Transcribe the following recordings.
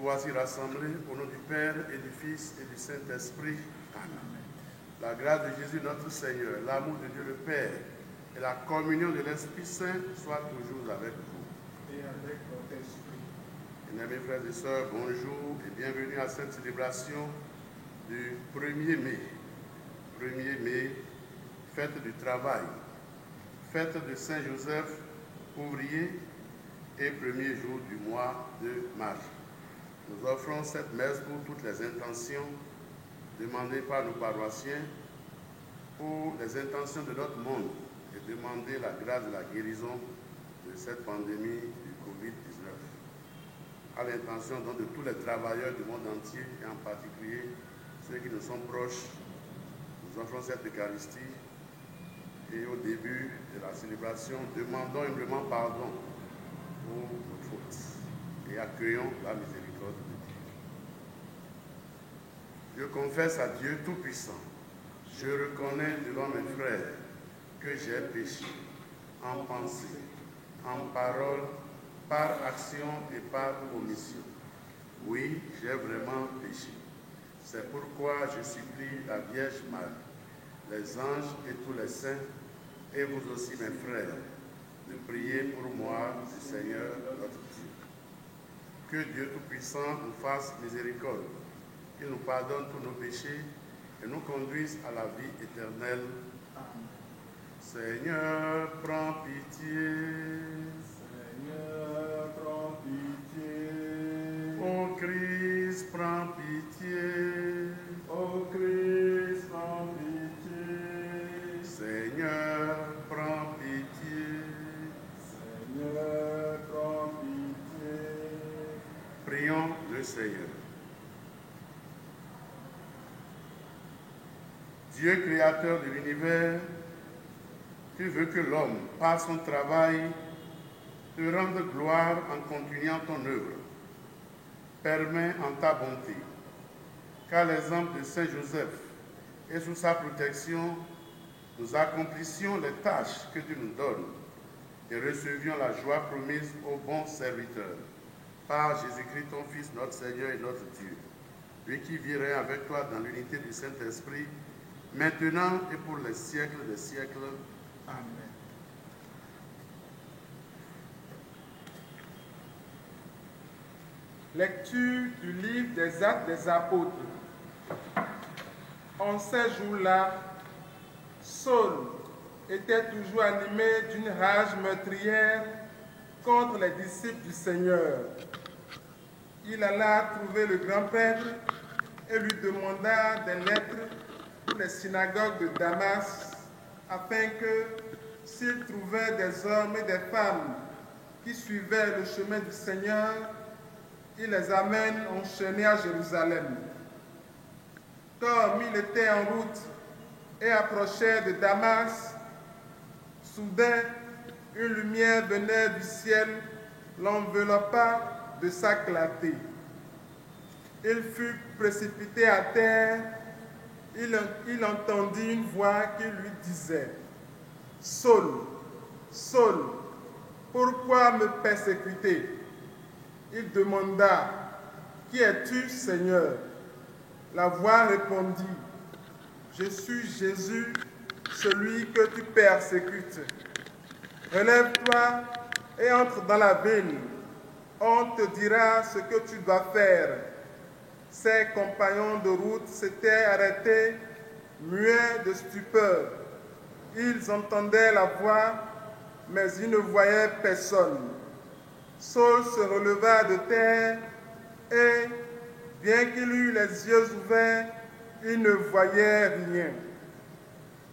voici rassemblés au nom du Père et du Fils et du Saint-Esprit. Amen. La grâce de Jésus notre Seigneur, l'amour de Dieu le Père et la communion de l'Esprit Saint soient toujours avec vous. Et avec votre esprit. Mes frères et sœurs, bonjour et bienvenue à cette célébration du 1er mai. 1er mai, fête du travail, fête de Saint-Joseph, ouvrier, et premier jour du mois de mars. Nous offrons cette messe pour toutes les intentions demandées par nos paroissiens, pour les intentions de notre monde et demander la grâce de la guérison de cette pandémie du Covid-19. À l'intention donc de tous les travailleurs du monde entier et en particulier ceux qui nous sont proches, nous offrons cette Eucharistie et au début de la célébration, demandons humblement pardon pour nos fautes et accueillons la miséricorde de Dieu. Je confesse à Dieu Tout-Puissant, je reconnais devant mes frères que j'ai péché en pensée, en parole, par action et par omission. Oui, j'ai vraiment péché. C'est pourquoi je supplie la Vierge Marie, les anges et tous les saints, et vous aussi mes frères, de prier pour moi du Seigneur notre Dieu. Que Dieu Tout-Puissant nous fasse miséricorde, qu'il nous pardonne tous nos péchés et nous conduise à la vie éternelle. Amen. Seigneur, prends pitié. Seigneur, prends pitié. Ô Christ, prends pitié. Ô Christ, prends pitié. Seigneur, prends pitié. Seigneur, prends pitié. Prions le Seigneur. Dieu créateur de l'univers, tu veux que l'homme, par son travail, te rende gloire en continuant ton œuvre. Permets en ta bonté qu'à l'exemple de Saint Joseph et sous sa protection, nous accomplissions les tâches que tu nous donnes et recevions la joie promise aux bons serviteurs. Par Jésus-Christ, ton Fils, notre Seigneur et notre Dieu, lui qui vivrait avec toi dans l'unité du Saint-Esprit, maintenant et pour les siècles des siècles. Amen. Lecture du livre des Actes des Apôtres. En ces jours-là, Saul était toujours animé d'une rage meurtrière contre les disciples du Seigneur. Il alla trouver le grand-prêtre et lui demanda des lettres pour les synagogues de Damas, afin que, s'il trouvait des hommes et des femmes qui suivaient le chemin du Seigneur, il les amène enchaînés à Jérusalem. Comme il était en route et approchait de Damas, soudain, une lumière venait du ciel, l'enveloppa de sa clarté. Il fut précipité à terre. Il entendit une voix qui lui disait « Saul, Saul, pourquoi me persécuter ?» Il demanda « Qui es-tu, Seigneur ?» La voix répondit « Je suis Jésus, celui que tu persécutes. Relève-toi et entre dans la ville. On te dira ce que tu dois faire. » Ses compagnons de route s'étaient arrêtés, muets de stupeur. Ils entendaient la voix, mais ils ne voyaient personne. Saul se releva de terre et, bien qu'il eût les yeux ouverts, il ne voyait rien.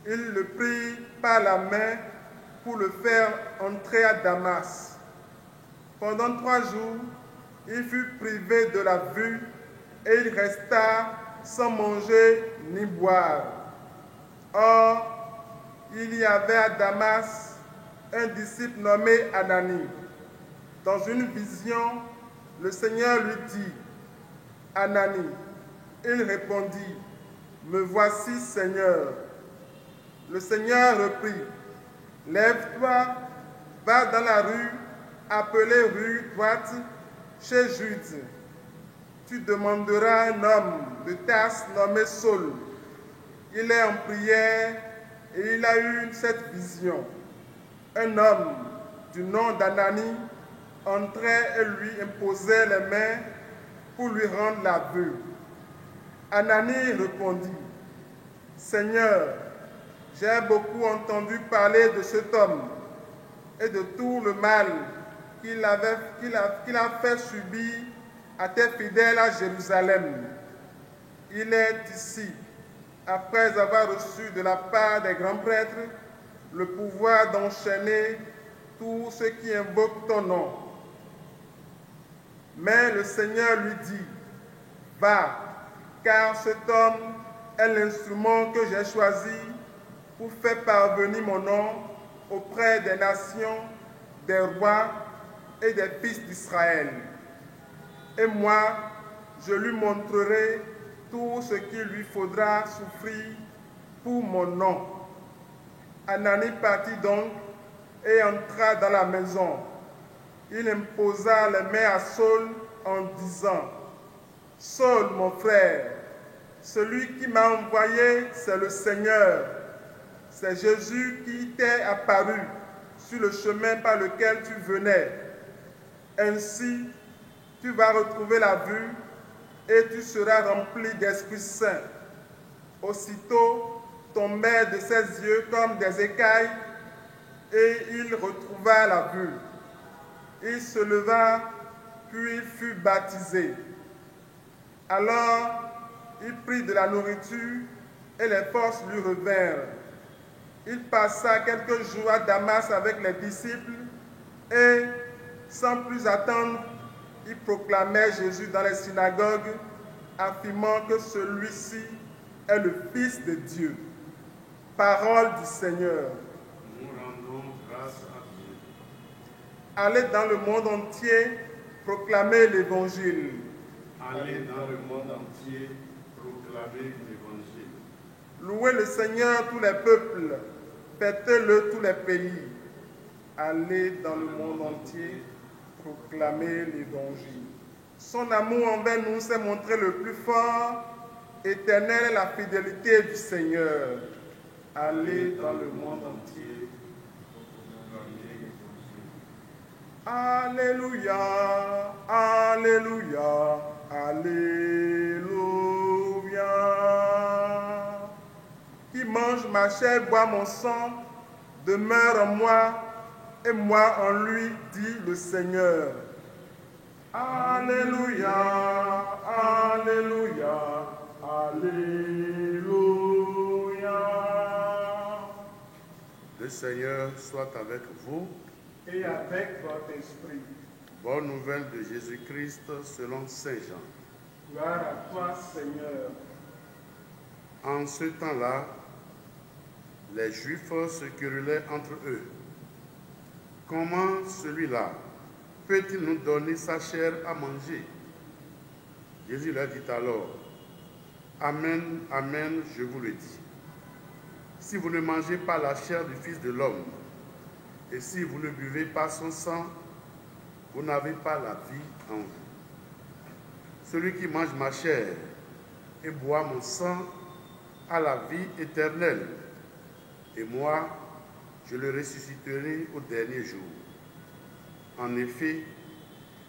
Il le prit par la main pour le faire entrer à Damas. Pendant 3 jours, il fut privé de la vue et il resta sans manger ni boire. Or, il y avait à Damas un disciple nommé Anani. Dans une vision, le Seigneur lui dit « Anani ». Il répondit « Me voici, Seigneur ». Le Seigneur reprit « Lève-toi, va dans la rue appelée rue droite chez Jude. tu demanderas un homme de Tarse nommé Saul. Il est en prière et il a eu cette vision. Un homme du nom d'Anani entrait et lui imposait les mains pour lui rendre la vue. Anani répondit, « Seigneur, j'ai beaucoup entendu parler de cet homme et de tout le mal qu'il a fait subir à tes fidèles à Jérusalem. Il est ici, après avoir reçu de la part des grands prêtres le pouvoir d'enchaîner tous ceux qui invoquent ton nom. Mais le Seigneur lui dit, « Va, car cet homme est l'instrument que j'ai choisi pour faire parvenir mon nom auprès des nations, des rois et des fils d'Israël. Et moi, je lui montrerai tout ce qu'il lui faudra souffrir pour mon nom. » Anani partit donc et entra dans la maison. Il imposa les mains à Saul en disant, « Saul, mon frère, celui qui m'a envoyé, c'est le Seigneur. C'est Jésus qui t'est apparu sur le chemin par lequel tu venais. Ainsi, tu vas retrouver la vue et tu seras rempli d'Esprit Saint. » Aussitôt tombèrent de ses yeux comme des écailles et il retrouva la vue. Il se leva, puis il fut baptisé. Alors, il prit de la nourriture et les forces lui revinrent. Il passa quelques jours à Damas avec les disciples et, sans plus attendre, il proclamait Jésus dans les synagogues, affirmant que celui-ci est le Fils de Dieu. Parole du Seigneur. Nous rendons grâce à Dieu. Allez dans le monde entier, proclamer l'Évangile. Allez dans le monde entier, proclamer l'Évangile. Louez le Seigneur tous les peuples, fêtez-le tous les pays. Allez dans le monde entier, proclamer l'Évangile. Son amour envers nous s'est montré le plus fort. Éternelle est la fidélité du Seigneur. Allez dans le monde entier, proclamer l'Évangile. Alléluia, Alléluia, Alléluia. Qui mange ma chair, boit mon sang, demeure en moi et moi en lui, dit le Seigneur. Alléluia, Alléluia, Alléluia. Le Seigneur soit avec vous. Et avec votre esprit. Bonne nouvelle de Jésus-Christ selon Saint Jean. Gloire à toi, Seigneur. En ce temps-là, les Juifs se querellaient entre eux. Comment celui-là peut-il nous donner sa chair à manger? Jésus leur dit alors, Amen, Amen, je vous le dis. Si vous ne mangez pas la chair du Fils de l'homme, et si vous ne buvez pas son sang, vous n'avez pas la vie en vous. Celui qui mange ma chair et boit mon sang a la vie éternelle, et moi, je le ressusciterai au dernier jour. En effet,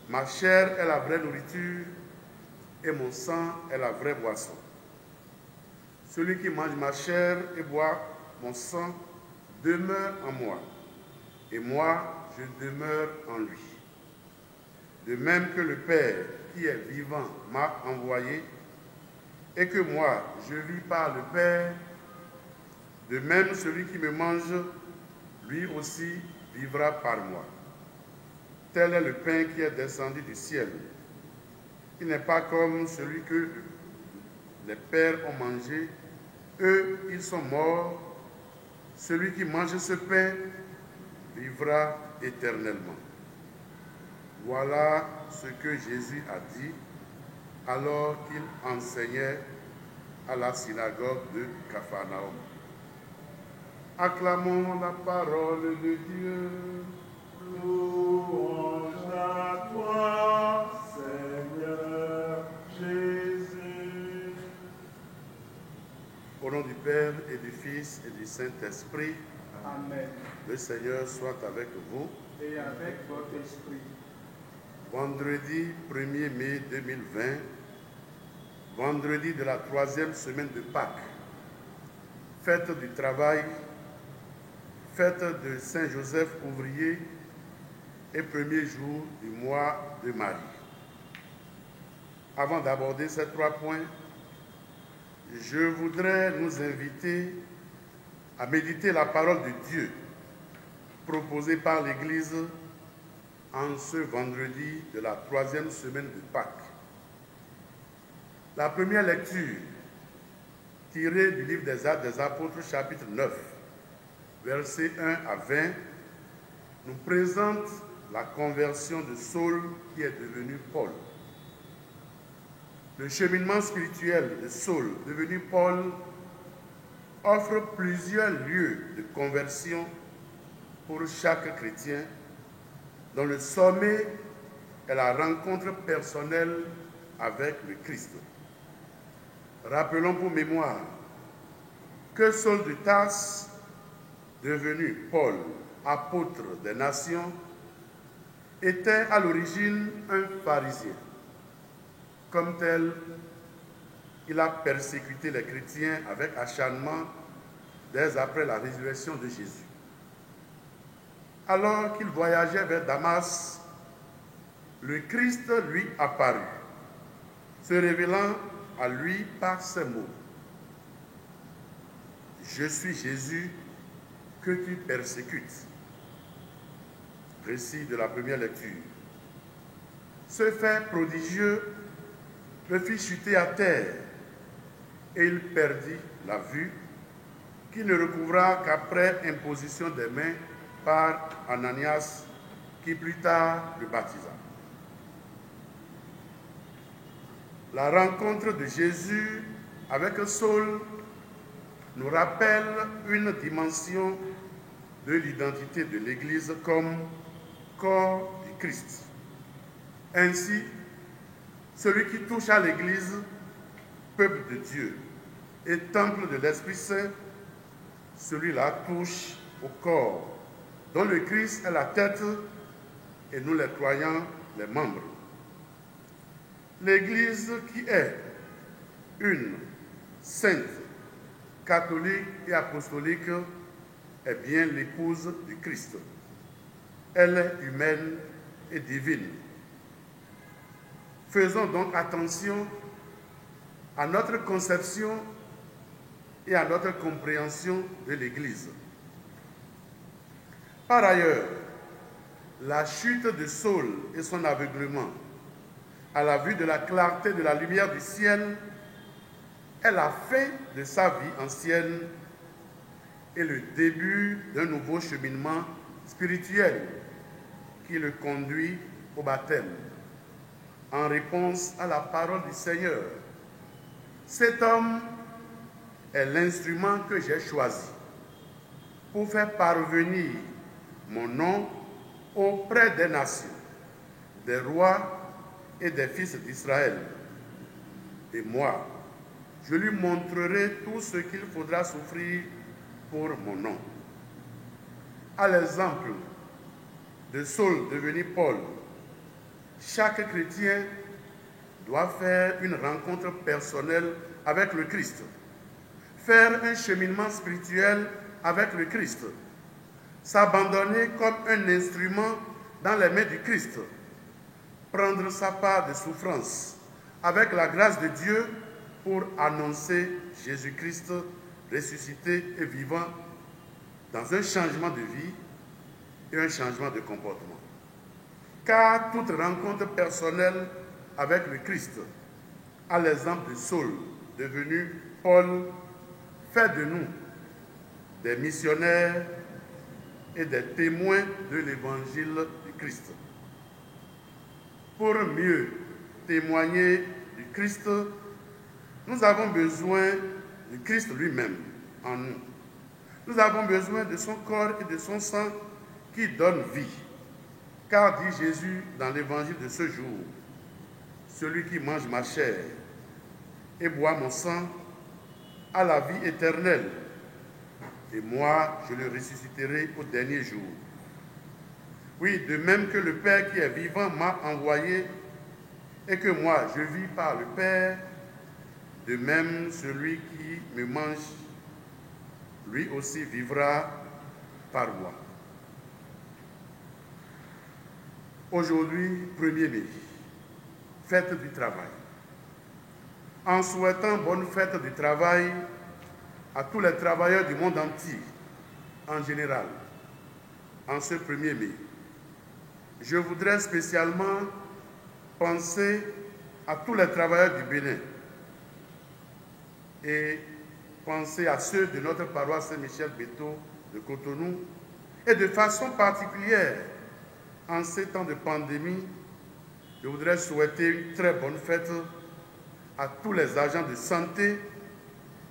ma chair est la vraie nourriture et mon sang est la vraie boisson. Celui qui mange ma chair et boit mon sang demeure en moi, et moi, je demeure en lui. De même que le Père qui est vivant m'a envoyé, et que moi, je vis par le Père, de même celui qui me mange, lui aussi vivra par moi. Tel est le pain qui est descendu du ciel. Il n'est pas comme celui que les pères ont mangé. Eux, ils sont morts. Celui qui mange ce pain vivra éternellement. Voilà ce que Jésus a dit alors qu'il enseignait à la synagogue de Capharnaüm. Acclamons la parole de Dieu. Louange à toi, Seigneur Père et du Fils et du Saint-Esprit. Amen. Le Seigneur soit avec vous. Et avec votre esprit. Vendredi 1er mai 2020, vendredi de la 3e semaine de Pâques, fête du travail, fête de Saint-Joseph ouvrier et premier jour du mois de Marie. Avant d'aborder ces 3 points, je voudrais nous inviter à méditer la parole de Dieu proposée par l'Église en ce vendredi de la 3e semaine de Pâques. La première lecture, tirée du livre des Actes des Apôtres, chapitre 9, versets 1 à 20, nous présente la conversion de Saul qui est devenu Paul. Le cheminement spirituel de Saul, devenu Paul, offre plusieurs lieux de conversion pour chaque chrétien, dont le sommet est la rencontre personnelle avec le Christ. Rappelons pour mémoire que Saul de Tarse, devenu Paul, apôtre des nations, était à l'origine un pharisien. Comme tel, il a persécuté les chrétiens avec acharnement dès après la résurrection de Jésus. Alors qu'il voyageait vers Damas, le Christ lui apparut, se révélant à lui par ces mots. « Je suis Jésus que tu persécutes. » Récit de la première lecture. Ce fait prodigieux le fit chuter à terre et il perdit la vue, qu'il ne recouvra qu'après imposition des mains par Ananias, qui plus tard le baptisa. La rencontre de Jésus avec Saul nous rappelle une dimension de l'identité de l'Église comme corps du Christ. Ainsi, celui qui touche à l'Église, peuple de Dieu et temple de l'Esprit Saint, celui-là touche au corps, dont le Christ est la tête et nous les croyants les membres. L'Église qui est une, sainte, catholique et apostolique, est bien l'épouse du Christ. Elle est humaine et divine. Faisons donc attention à notre conception et à notre compréhension de l'Église. Par ailleurs, la chute de Saul et son aveuglement à la vue de la clarté de la lumière du ciel est la fin de sa vie ancienne et le début d'un nouveau cheminement spirituel qui le conduit au baptême. En réponse à la parole du Seigneur, cet homme est l'instrument que j'ai choisi pour faire parvenir mon nom auprès des nations, des rois et des fils d'Israël. Et moi, je lui montrerai tout ce qu'il faudra souffrir pour mon nom. À l'exemple de Saul devenu Paul, chaque chrétien doit faire une rencontre personnelle avec le Christ, faire un cheminement spirituel avec le Christ, s'abandonner comme un instrument dans les mains du Christ, prendre sa part de souffrance avec la grâce de Dieu pour annoncer Jésus-Christ ressuscité et vivant dans un changement de vie et un changement de comportement. Car toute rencontre personnelle avec le Christ, à l'exemple de Saul, devenu Paul, fait de nous des missionnaires et des témoins de l'évangile du Christ. Pour mieux témoigner du Christ, nous avons besoin du Christ lui-même en nous. Nous avons besoin de son corps et de son sang qui donnent vie. Car dit Jésus dans l'évangile de ce jour, celui qui mange ma chair et boit mon sang à la vie éternelle. Et moi, je le ressusciterai au dernier jour. Oui, de même que le Père qui est vivant m'a envoyé et que moi, je vis par le Père, de même celui qui me mange, lui aussi vivra par moi. Aujourd'hui, 1er mai, fête du travail. En souhaitant bonne fête du travail à tous les travailleurs du monde entier, en général, en ce 1er mai, je voudrais spécialement penser à tous les travailleurs du Bénin et penser à ceux de notre paroisse Saint-Michel-Béthot de Cotonou et de façon particulière, en ces temps de pandémie, je voudrais souhaiter une très bonne fête à tous les agents de santé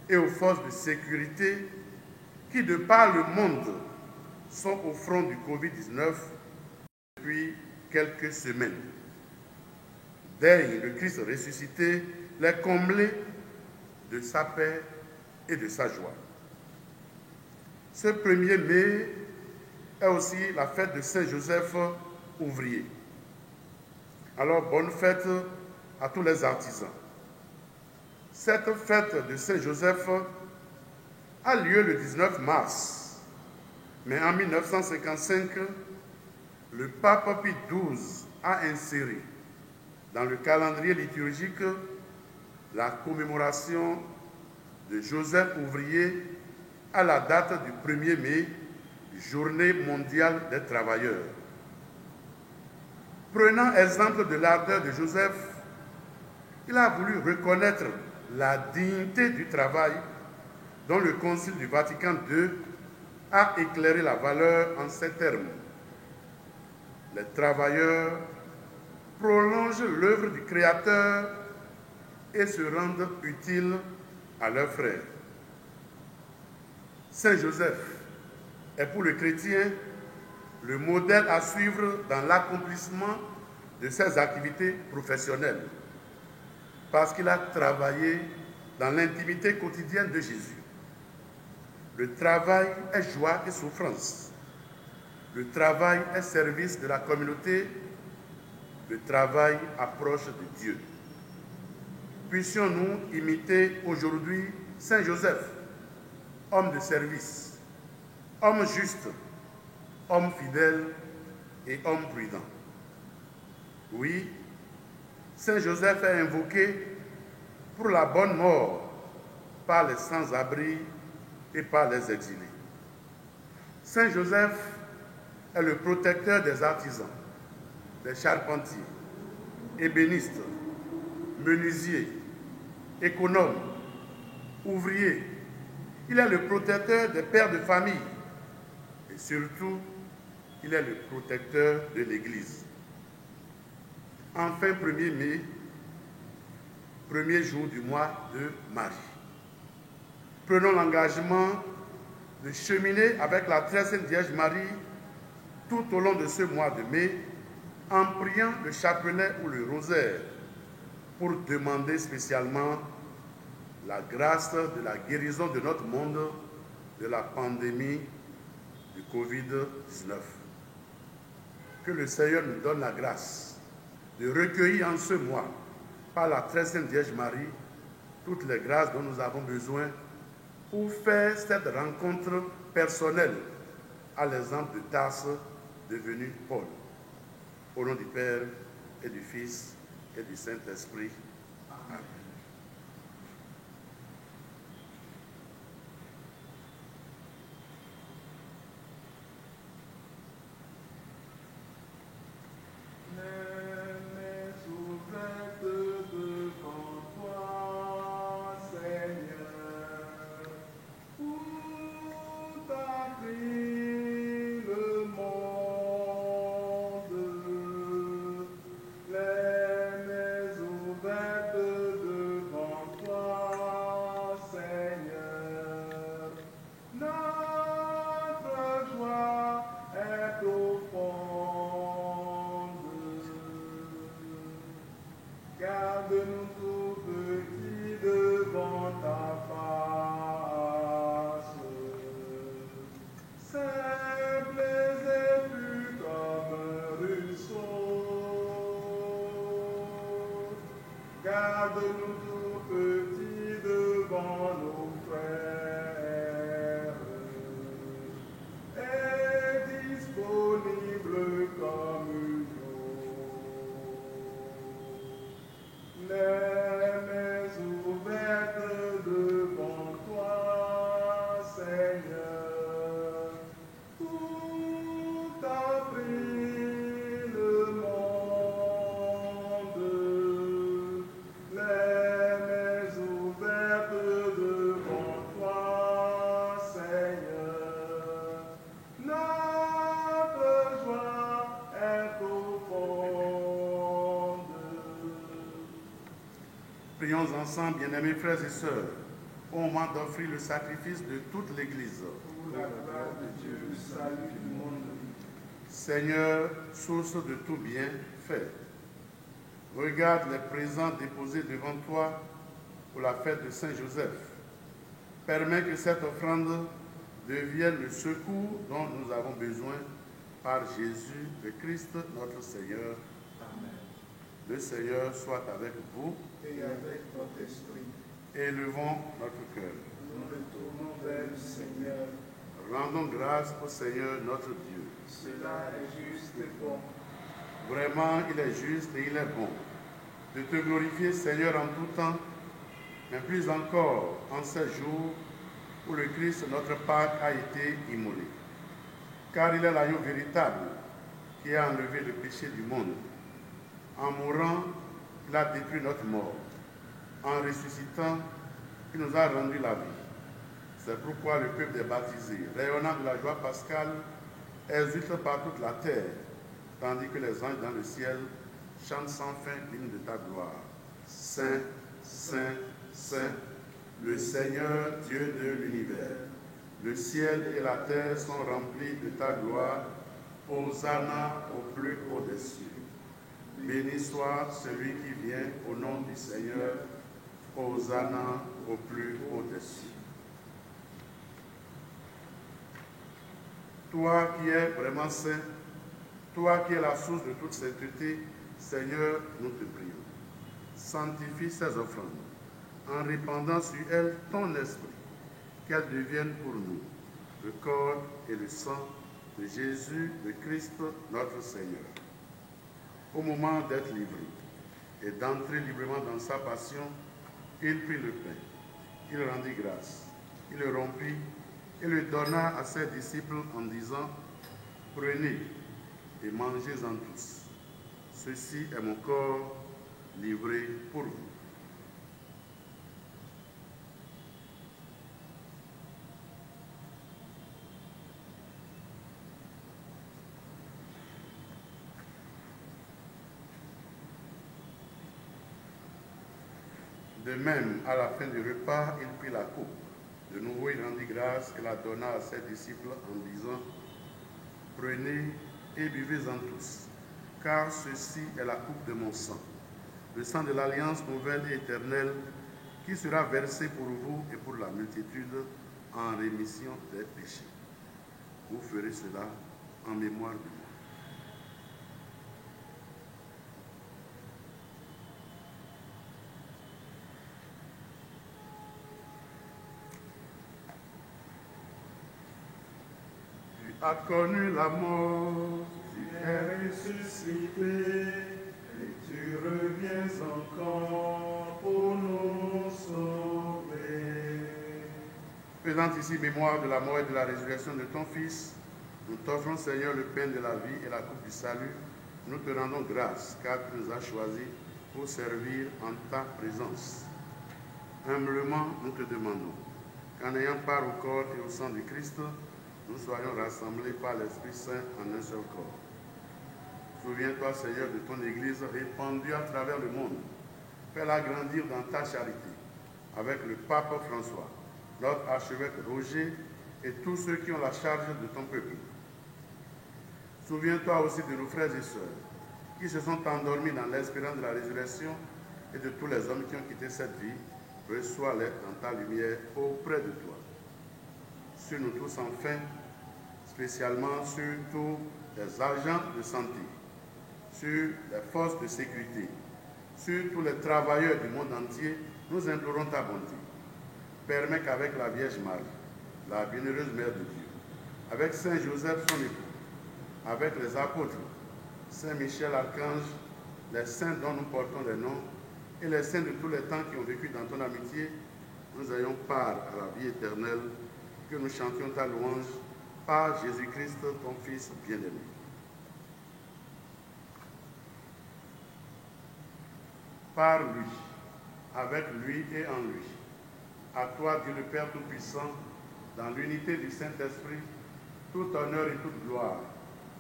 et aux forces de sécurité qui, de par le monde, sont au front du Covid-19 depuis quelques semaines. Daigne le Christ ressuscité les combler de sa paix et de sa joie. Ce 1er mai est aussi la fête de Saint-Joseph ouvrier. Alors, bonne fête à tous les artisans. Cette fête de Saint-Joseph a lieu le 19 mars, mais en 1955, le pape Pie XII a inséré dans le calendrier liturgique la commémoration de Joseph ouvrier à la date du 1er mai, Journée mondiale des travailleurs. Prenant exemple de l'ardeur de Joseph, il a voulu reconnaître la dignité du travail dont le Concile du Vatican II a éclairé la valeur en ces termes. Les travailleurs prolongent l'œuvre du Créateur et se rendent utiles à leurs frères. Saint Joseph est pour le chrétien le modèle à suivre dans l'accomplissement de ses activités professionnelles, parce qu'il a travaillé dans l'intimité quotidienne de Jésus. Le travail est joie et souffrance. Le travail est service de la communauté. Le travail approche de Dieu. Puissions-nous imiter aujourd'hui Saint Joseph, homme de service, homme juste, homme fidèle et homme prudent. Oui, Saint Joseph est invoqué pour la bonne mort par les sans-abri et par les exilés. Saint Joseph est le protecteur des artisans, des charpentiers, ébénistes, menuisiers, économes, ouvriers. Il est le protecteur des pères de famille et surtout, il est le protecteur de l'Église. Enfin, 1er mai, premier jour du mois de Marie. Prenons l'engagement de cheminer avec la très sainte Vierge Marie tout au long de ce mois de mai en priant le chapelet ou le rosaire pour demander spécialement la grâce de la guérison de notre monde de la pandémie du Covid-19. Que le Seigneur nous donne la grâce de recueillir en ce mois, par la très sainte Vierge Marie, toutes les grâces dont nous avons besoin pour faire cette rencontre personnelle à l'exemple de Tarse devenu Paul. Au nom du Père et du Fils et du Saint-Esprit. Amen. Garde-nous tout petits devant ta face. Garde-nous tout petits devant nos frères et disponibles comme nous. Les mains ouvertes devant toi, Seigneur, tout a pris le monde. Les mains ouvertes devant toi, Seigneur, notre joie est profonde. Prions ensemble, bien-aimés frères et sœurs, au moment d'offrir le sacrifice de toute l'Église. Pour la gloire de Dieu, le salut du monde. Seigneur, source de tout bien fait, regarde les présents déposés devant toi pour la fête de Saint-Joseph. Permets que cette offrande devienne le secours dont nous avons besoin par Jésus, le Christ, notre Seigneur. Amen. Le Seigneur soit avec vous. Et avec votre esprit, Élevons notre cœur. nous nous tournons vers le Seigneur. Rendons grâce au Seigneur notre Dieu. Cela est juste et bon. Vraiment, il est juste et il est bon de te glorifier, Seigneur, en tout temps, mais plus encore en ces jours où le Christ, notre Pâque, a été immolé. Car il est l'agneau véritable qui a enlevé le péché du monde. En mourant, il a détruit notre mort. En ressuscitant, il nous a rendu la vie. C'est pourquoi le peuple des baptisés, rayonnant de la joie pascale, exulte par toute la terre, tandis que les anges dans le ciel chantent sans fin l'hymne de ta gloire. Saint, Saint, Saint, le Seigneur Dieu de l'univers. Le ciel et la terre sont remplis de ta gloire. Hosanna au plus haut des cieux. Béni soit celui qui vient au nom du Seigneur. Hosanna au plus haut des cieux. Toi qui es vraiment saint, toi qui es la source de toute sainteté, Seigneur, nous te prions. Sanctifie ces offrandes en répandant sur elles ton esprit, qu'elles deviennent pour nous le corps et le sang de Jésus, le Christ, notre Seigneur. Au moment d'être livré et d'entrer librement dans sa passion, il prit le pain, il rendit grâce, il le rompit et le donna à ses disciples en disant, « Prenez et mangez-en tous. Ceci est mon corps livré pour vous. » De même, à la fin du repas, il prit la coupe. De nouveau, il rendit grâce et la donna à ses disciples en disant, « Prenez et buvez-en tous, car ceci est la coupe de mon sang, le sang de l'alliance nouvelle et éternelle, qui sera versé pour vous et pour la multitude en rémission des péchés. Vous ferez cela en mémoire de moi. » A connu la mort, Tu es ressuscité et tu reviens encore pour nous sauver. faisant ici mémoire de la mort et de la résurrection de ton Fils, nous t'offrons, Seigneur, le pain de la vie et la coupe du salut. Nous te rendons grâce, car tu nous as choisis pour servir en ta présence. Humblement, nous te demandons qu'en ayant part au corps et au sang du Christ, nous soyons rassemblés par l'Esprit Saint en un seul corps. Souviens-toi, Seigneur, de ton Église répandue à travers le monde. Fais-la grandir dans ta charité, avec le pape François, notre archevêque Roger et tous ceux qui ont la charge de ton peuple. Souviens-toi aussi de nos frères et sœurs qui se sont endormis dans l'espérance de la résurrection et de tous les hommes qui ont quitté cette vie. Reçois-les dans ta lumière auprès de toi. Sur nous tous enfin, spécialement sur tous les agents de santé, sur les forces de sécurité, Sur tous les travailleurs du monde entier, nous implorons ta bonté. Permets qu'avec la Vierge Marie, la bienheureuse Mère de Dieu, avec Saint Joseph, son époux, avec les apôtres, Saint Michel, Archange, les saints dont nous portons les noms, et les saints de tous les temps qui ont vécu dans ton amitié, nous ayons part à la vie éternelle, que nous chantions ta louange par Jésus-Christ, ton Fils bien-aimé. Par lui, avec lui et en lui, à toi, Dieu le Père Tout-Puissant, dans l'unité du Saint-Esprit, tout honneur et toute gloire,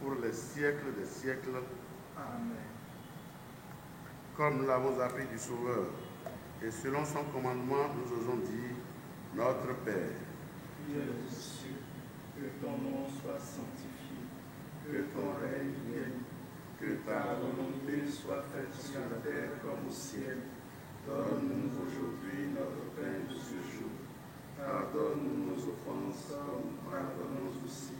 pour les siècles des siècles. Amen. Comme nous l'avons appris du Sauveur, et selon son commandement, nous osons dire, notre Père, qui es aux cieux, que ton nom soit sanctifié, que ton règne vienne, que ta volonté soit faite sur la terre comme au ciel. Donne-nous aujourd'hui notre pain de ce jour. Pardonne-nous nos offenses, comme nous pardonnons aussi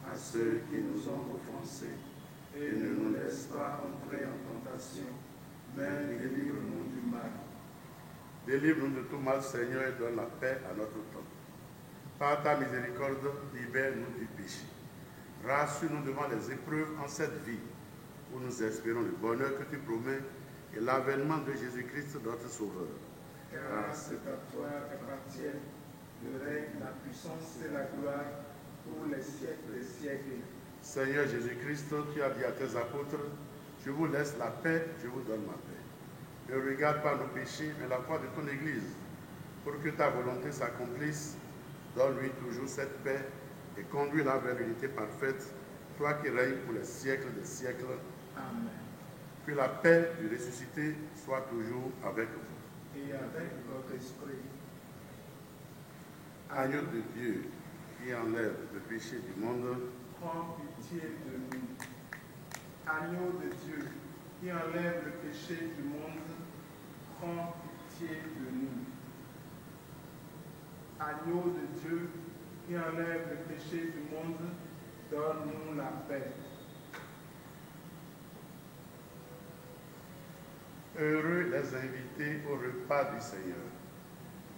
à ceux qui nous ont offensés. Et ne nous laisse pas entrer en tentation, mais délivre-nous du mal. Délivre-nous de tout mal, Seigneur, et donne la paix à notre temps. Par ta miséricorde, libère-nous du péché. Rassure-nous devant les épreuves en cette vie, où nous espérons le bonheur que tu promets et l'avènement de Jésus-Christ, notre Sauveur. Car c'est à toi qu'appartiennent le règne, la puissance et la gloire pour les siècles des siècles. Seigneur Jésus-Christ, tu as dit à tes apôtres, je vous laisse la paix, je vous donne ma paix. Ne regarde pas nos péchés, mais la foi de ton Église. Pour que ta volonté s'accomplisse, donne-lui toujours cette paix et conduis-la vers l'unité parfaite, toi qui règnes pour les siècles des siècles. Amen. Que la paix du ressuscité soit toujours avec vous. Et avec votre esprit. Agneau de Dieu qui enlève le péché du monde, prends pitié de nous. Agneau de Dieu qui enlève le péché du monde, prends pitié de nous. Agneau de Dieu qui enlève le péché du monde, donne-nous la paix. Heureux les invités au repas du Seigneur.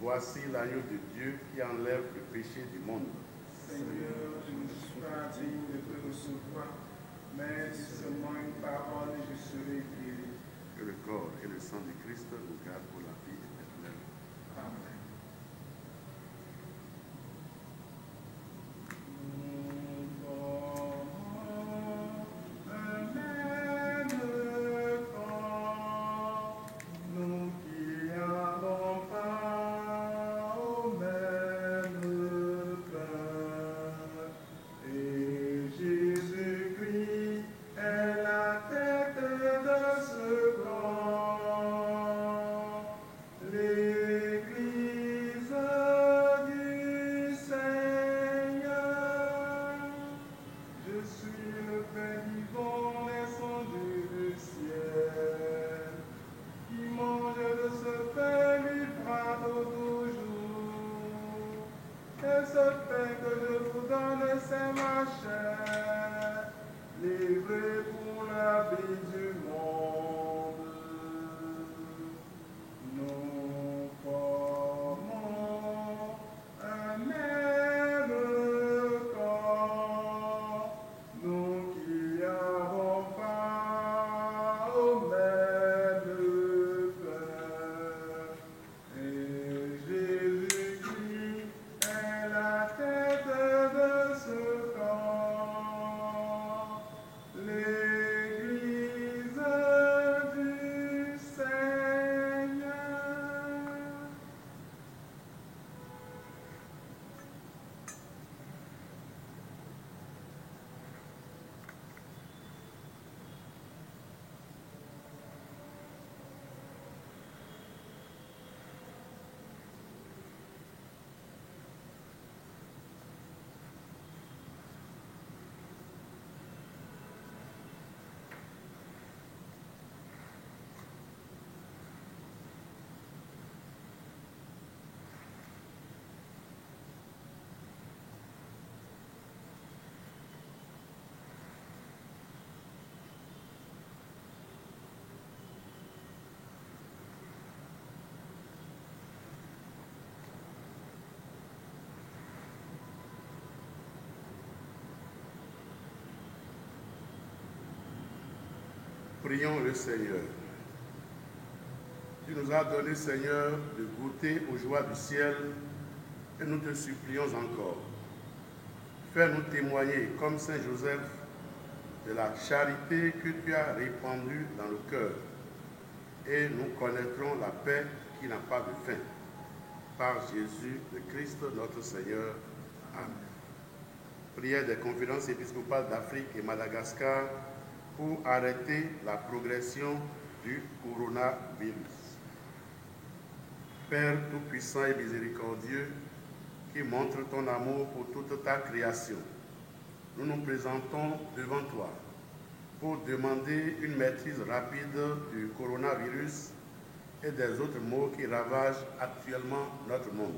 Voici l'agneau de Dieu qui enlève le péché du monde. Seigneur, je ne suis pas digne de te recevoir, mais seulement une parole et je serai guéri. Que le corps et le sang du Christ nous gardent pour la vie éternelle. Amen. prions le Seigneur. Tu nous as donné, Seigneur, de goûter aux joies du ciel et nous te supplions encore. Fais-nous témoigner, comme Saint Joseph, de la charité que tu as répandue dans le cœur et nous connaîtrons la paix qui n'a pas de fin. Par Jésus le Christ, notre Seigneur. Amen. Prière des conférences épiscopales d'Afrique et Madagascar pour arrêter la progression du coronavirus. Père tout-puissant et miséricordieux, qui montre ton amour pour toute ta création, nous nous présentons devant toi pour demander une maîtrise rapide du coronavirus et des autres maux qui ravagent actuellement notre monde.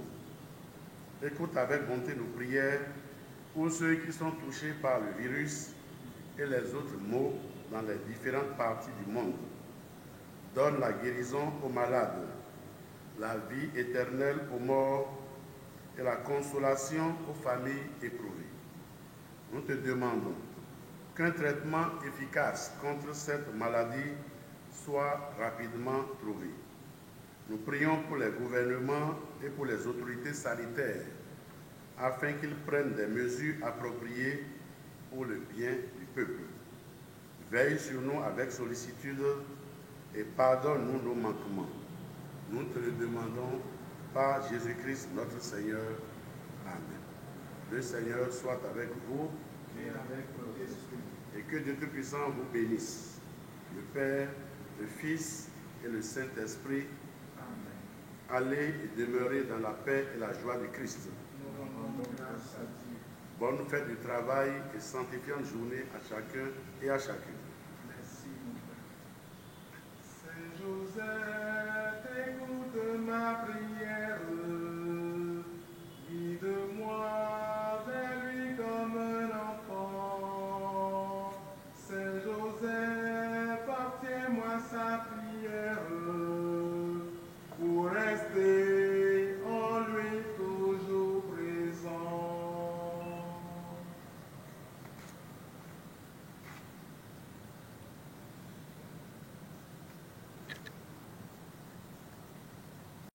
Écoute avec bonté nos prières pour ceux qui sont touchés par le virus et les autres maux dans les différentes parties du monde. Donne la guérison aux malades, la vie éternelle aux morts et la consolation aux familles éprouvées. Nous te demandons qu'un traitement efficace contre cette maladie soit rapidement trouvé. Nous prions pour les gouvernements et pour les autorités sanitaires afin qu'ils prennent des mesures appropriées pour le bien du peuple. Veille sur nous avec sollicitude et pardonne-nous nos manquements. Nous te le demandons par Jésus-Christ notre Seigneur. Amen. Le Seigneur soit avec vous Et avec votre esprit. et que Dieu Tout-Puissant vous bénisse, le Père, le Fils et le Saint-Esprit. Amen. Allez et demeurez dans la paix et la joie du Christ. Nous rendons grâce à Dieu. Bonne fête du travail et sanctifiante journée à chacun et à chacune.